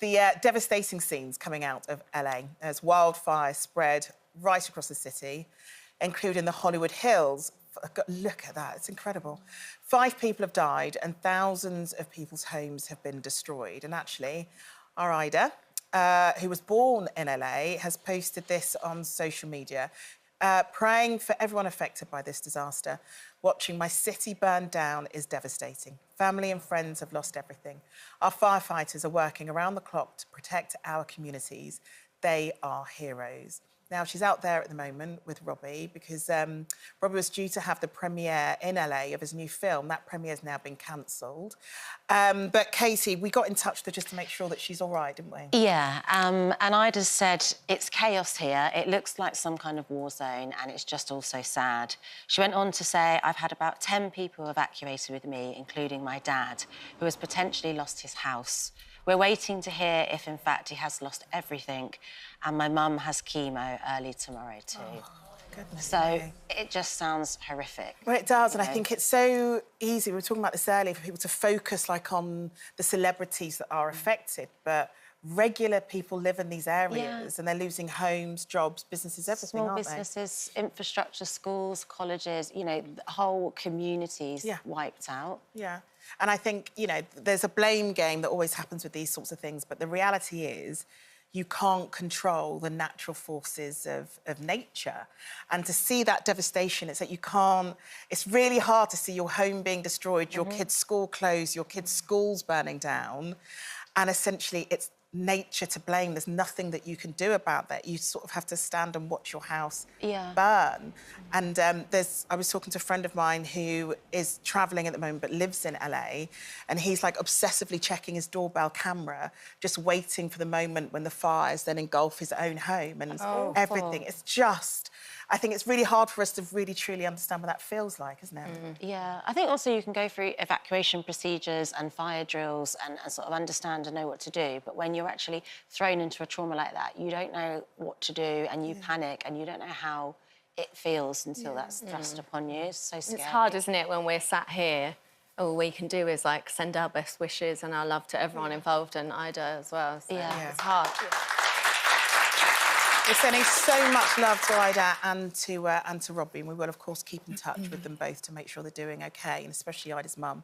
the devastating scenes coming out of LA as wildfires spread right across the city, including the Hollywood Hills. Look at that, it's incredible. 5 people have died and thousands of people's homes have been destroyed. And actually, our Ayda, who was born in LA, has posted this on social media, praying for everyone affected by this disaster. Watching my city burn down is devastating. Family and friends have lost everything. Our firefighters are working around the clock to protect our communities. They are heroes. Now, she's out there at the moment with Robbie because Robbie was due to have the premiere in LA of his new film. That premiere's now been cancelled. But Katie, we got in touch with her just to make sure that she's all right, didn't we? Yeah, and Ida said, it's chaos here. It looks like some kind of war zone and it's just all so sad. She went on to say, I've had about 10 people evacuated with me, including my dad, who has potentially lost his house. We're waiting to hear if, in fact, he has lost everything. And my mum has chemo early tomorrow, too. Oh, goodness so me. it just sounds horrific. Well, it does, and I think it's so easy, we were talking about this earlier, for people to focus, like, on the celebrities that are affected, but regular people live in these areas and they're losing homes, jobs, businesses, everything, Small aren't businesses, infrastructure, schools, colleges, you know, whole communities wiped out. Yeah. And I think, you know, there's a blame game that always happens with these sorts of things, but the reality is you can't control the natural forces of nature. And to see that devastation, it's that you can't... It's really hard to see your home being destroyed, your kids' school closed, your kids' schools burning down, and essentially it's nature to blame. There's nothing that you can do about that. You sort of have to stand and watch your house burn. And I was talking to a friend of mine who is travelling at the moment but lives in LA, and he's like obsessively checking his doorbell camera, just waiting for the moment when the fires then engulf his own home and everything. It's just... I think it's really hard for us to really, truly understand what that feels like, isn't it? Yeah, I think also you can go through evacuation procedures and fire drills and sort of understand and know what to do, but when you're actually thrown into a trauma like that, you don't know what to do and you panic and you don't know how it feels until that's thrust upon you. It's so scary. It's hard, isn't it, when we're sat here, all we can do is, like, send our best wishes and our love to everyone involved, and Ida as well. So it's hard. We're sending so much love to Ayda and to Robbie, and we will, of course, keep in touch with them both to make sure they're doing OK, and especially Ayda's mum.